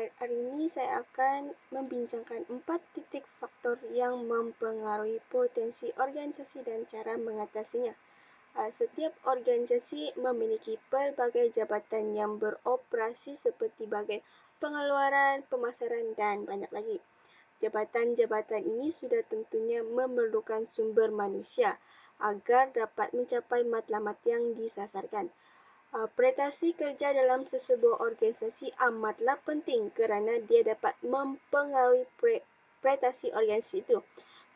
Hari ini saya akan membincangkan 4 titik faktor yang mempengaruhi potensi organisasi dan cara mengatasinya. Setiap organisasi memiliki pelbagai jabatan yang beroperasi seperti bahagian pengeluaran, pemasaran, dan banyak lagi. Jabatan-jabatan ini sudah tentunya memerlukan sumber manusia agar dapat mencapai matlamat yang disasarkan. Prestasi kerja dalam sesebuah organisasi amatlah penting kerana dia dapat mempengaruhi prestasi organisasi itu.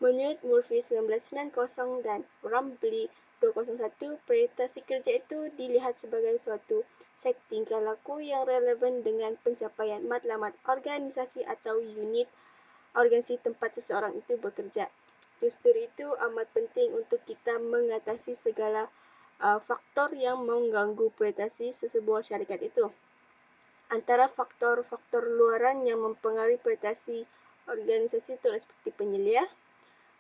Menurut Murphy 1990 dan Rumbley 2001, prestasi kerja itu dilihat sebagai suatu set tingkah laku yang relevan dengan pencapaian matlamat organisasi atau unit organisasi tempat seseorang itu bekerja. Justru itu amat penting untuk kita mengatasi segala faktor yang mengganggu prestasi sesebuah syarikat itu. Antara faktor-faktor luaran yang mempengaruhi prestasi organisasi itu seperti penyelia,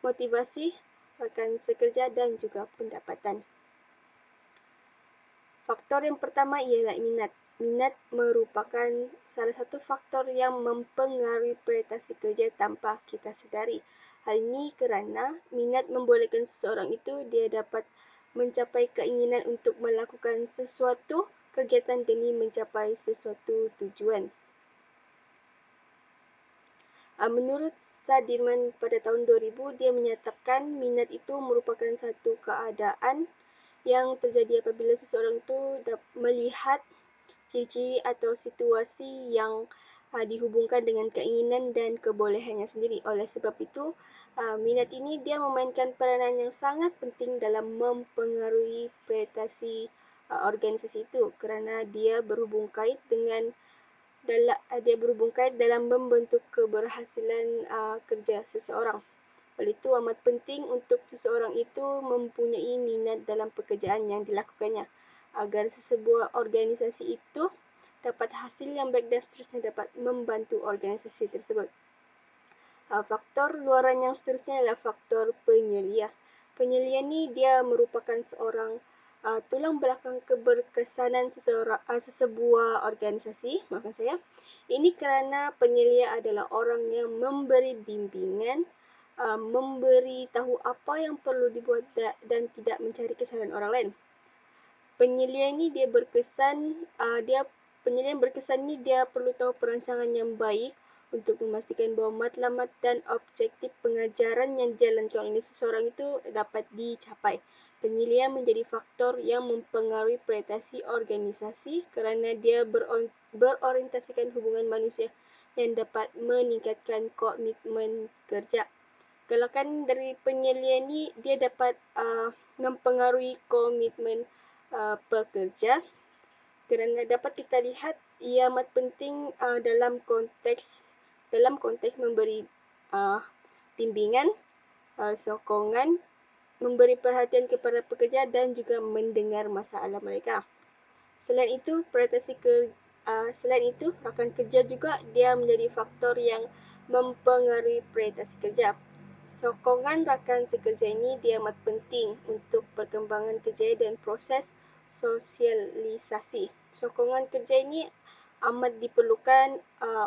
motivasi, rekan sekerja dan juga pendapatan. Faktor yang pertama ialah minat. Minat merupakan salah satu faktor yang mempengaruhi prestasi kerja tanpa kita sedari. Hal ini kerana minat membolehkan seseorang itu dia dapat mencapai keinginan untuk melakukan sesuatu kegiatan demi mencapai sesuatu tujuan. Menurut Sadirman pada tahun 2000, dia menyatakan minat itu merupakan satu keadaan yang terjadi apabila seseorang itu melihat ciri-ciri atau situasi yang dihubungkan dengan keinginan dan kebolehannya sendiri. Oleh sebab itu, minat ini dia memainkan peranan yang sangat penting dalam mempengaruhi prestasi organisasi itu kerana dia berhubung kait dalam membentuk keberhasilan kerja seseorang. Oleh itu amat penting untuk seseorang itu mempunyai minat dalam pekerjaan yang dilakukannya agar sesebuah organisasi itu dapat hasil yang baik dan seterusnya dapat membantu organisasi tersebut. Faktor luaran yang seterusnya adalah faktor penyelia. Penyelia ni dia merupakan seorang tulang belakang keberkesanan sesebuah organisasi. Maafkan saya. Ini kerana penyelia adalah orang yang memberi bimbingan, memberi tahu apa yang perlu dibuat dan tidak mencari kesalahan orang lain. Penyelia ini dia penyelia yang berkesan ni dia perlu tahu perancangan yang baik untuk memastikan bahawa matlamat dan objektif pengajaran yang dijalankan oleh seseorang itu dapat dicapai. Penyelia menjadi faktor yang mempengaruhi prestasi organisasi kerana dia berorientasikan hubungan manusia yang dapat meningkatkan komitmen kerja. Galakan dari penyelia ni dia dapat mempengaruhi komitmen pekerja kerana dapat kita lihat ia amat penting dalam konteks memberi bimbingan, sokongan, memberi perhatian kepada pekerja dan juga mendengar masalah mereka. Selain itu, rakan kerja juga dia menjadi faktor yang mempengaruhi prestasi kerja. Sokongan rakan sekerja ini dia amat penting untuk perkembangan kerja dan proses sosialisasi. Sokongan kerja ini amat diperlukan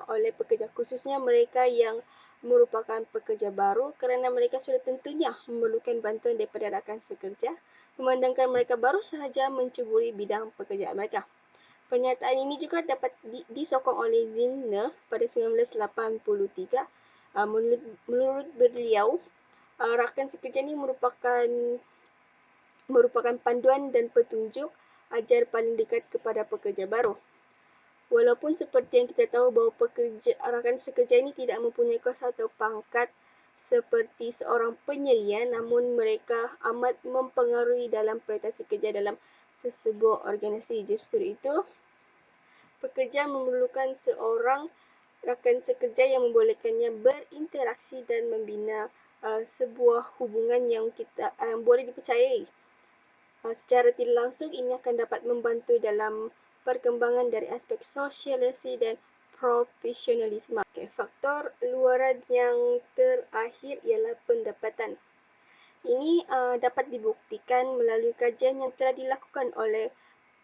oleh pekerja, khususnya mereka yang merupakan pekerja baru kerana mereka sudah tentunya memerlukan bantuan daripada rakan sekerja, memandangkan mereka baru sahaja mencuburi bidang pekerjaan mereka. Pernyataan ini juga dapat disokong oleh Zinner pada 1983. Menurut beliau, rakan sekerja ini merupakan panduan dan petunjuk ajar paling dekat kepada pekerja baru. Walaupun seperti yang kita tahu bahawa rakan sekerja ini tidak mempunyai kuasa atau pangkat seperti seorang penyelia, namun mereka amat mempengaruhi dalam prestasi kerja dalam sesebuah organisasi. Justru itu, pekerja memerlukan seorang rakan sekerja yang membolehkannya berinteraksi dan membina sebuah hubungan yang boleh dipercayai. Secara tidak langsung ini akan dapat membantu dalam perkembangan dari aspek sosialisasi dan profesionalisme. Faktor luaran yang terakhir ialah pendapatan. Ini dapat dibuktikan melalui kajian yang telah dilakukan oleh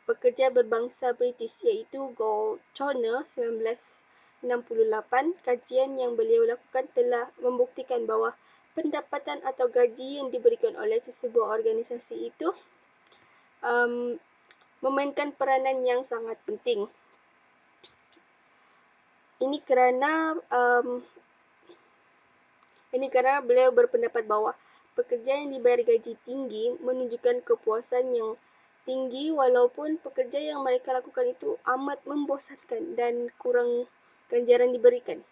pekerja berbangsa British iaitu Goldchoner 1996 1968, kajian yang beliau lakukan telah membuktikan bahawa pendapatan atau gaji yang diberikan oleh sesebuah organisasi itu memainkan peranan yang sangat penting. Ini kerana beliau berpendapat bahawa pekerja yang dibayar gaji tinggi menunjukkan kepuasan yang tinggi walaupun pekerja yang mereka lakukan itu amat membosankan dan kurang ganjaran diberikan.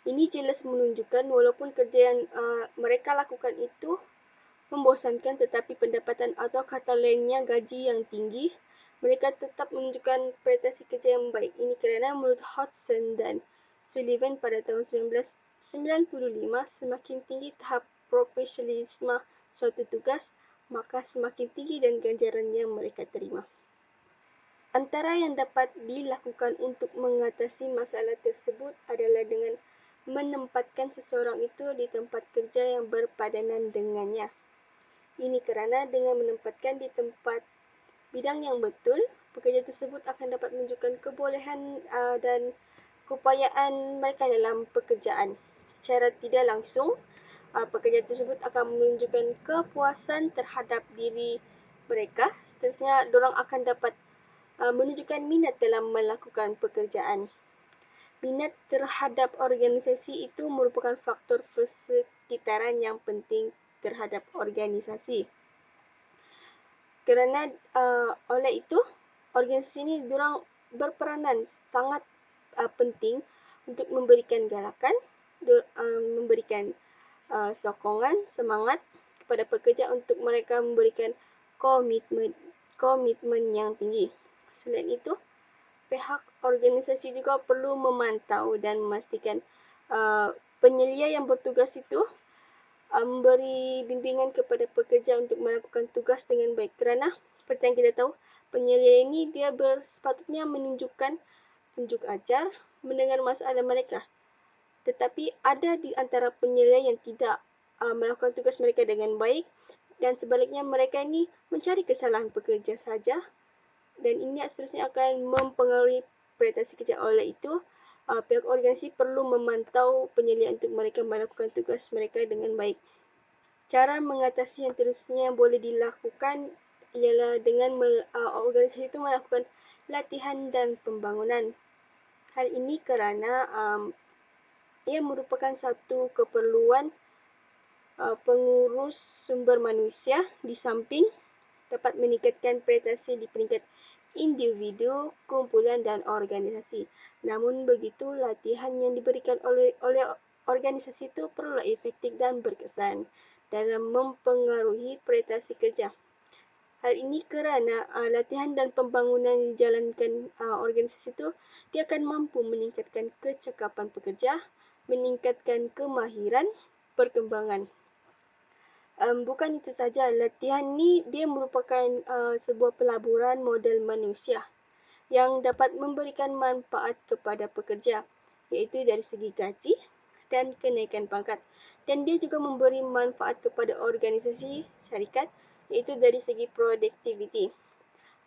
Ini jelas menunjukkan walaupun kerja yang mereka lakukan itu membosankan tetapi pendapatan atau kata lainnya gaji yang tinggi, mereka tetap menunjukkan prestasi kerja yang baik. Ini kerana menurut Hodgson dan Sullivan pada tahun 1995, semakin tinggi tahap profesionalisme suatu tugas, maka semakin tinggi dan ganjaran yang mereka terima. Antara yang dapat dilakukan untuk mengatasi masalah tersebut adalah dengan menempatkan seseorang itu di tempat kerja yang berpadanan dengannya. Ini kerana dengan menempatkan di tempat bidang yang betul, pekerja tersebut akan dapat menunjukkan kebolehan dan keupayaan mereka dalam pekerjaan. Secara tidak langsung, pekerja tersebut akan menunjukkan kepuasan terhadap diri mereka. Seterusnya, dorang akan dapat menunjukkan minat dalam melakukan pekerjaan. Minat terhadap organisasi itu merupakan faktor persekitaran yang penting terhadap organisasi. Kerana oleh itu, organisasi ini dorang berperanan sangat penting untuk memberikan galakan, memberikan sokongan, semangat kepada pekerja untuk mereka memberikan komitmen yang tinggi. Selain itu, pihak organisasi juga perlu memantau dan memastikan penyelia yang bertugas itu memberi bimbingan kepada pekerja untuk melakukan tugas dengan baik. Kerana seperti yang kita tahu, penyelia ini dia sepatutnya menunjukkan tunjuk ajar, mendengar masalah mereka. Tetapi ada di antara penyelia yang tidak melakukan tugas mereka dengan baik dan sebaliknya mereka ini mencari kesalahan pekerja saja dan ini seterusnya akan mempengaruhi prestasi kerja. Oleh itu, pihak organisasi perlu memantau penyelia untuk mereka melakukan tugas mereka dengan baik. Cara mengatasi yang terusnya yang boleh dilakukan ialah dengan organisasi itu melakukan latihan dan pembangunan. Hal ini kerana ia merupakan satu keperluan pengurus sumber manusia di samping dapat meningkatkan prestasi di peringkat individu, kumpulan dan organisasi. Namun begitu, latihan yang diberikan oleh organisasi itu perlulah efektif dan berkesan dalam mempengaruhi prestasi kerja. Hal ini kerana latihan dan pembangunan yang dijalankan organisasi itu, dia akan mampu meningkatkan kecekapan pekerja, meningkatkan kemahiran, perkembangan. Bukan itu saja, latihan ni dia merupakan sebuah pelaburan model manusia yang dapat memberikan manfaat kepada pekerja, iaitu dari segi gaji dan kenaikan pangkat. Dan dia juga memberi manfaat kepada organisasi syarikat, iaitu dari segi produktiviti.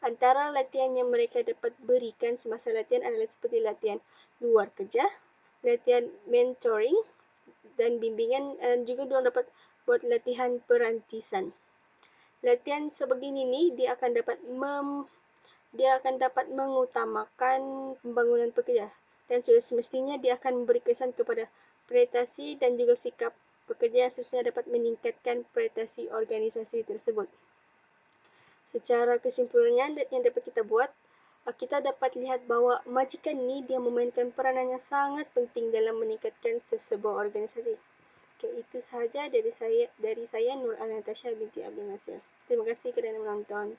Antara latihan yang mereka dapat berikan semasa latihan adalah seperti latihan luar kerja, latihan mentoring dan bimbingan, dan juga diorang dapat buat latihan perantisan. Latihan sebegini ni dia akan dapat mengutamakan pembangunan pekerja dan sudah semestinya dia akan memberi kesan kepada prestasi dan juga sikap pekerja yang seterusnya dapat meningkatkan prestasi organisasi tersebut. Secara kesimpulannya yang dapat kita buat, kita dapat lihat bahawa majikan ni dia memainkan peranan yang sangat penting dalam meningkatkan sesebuah organisasi. Okay, itu sahaja dari saya Nur Al Natasha binti Abdul Nasir. Terima kasih kerana menonton.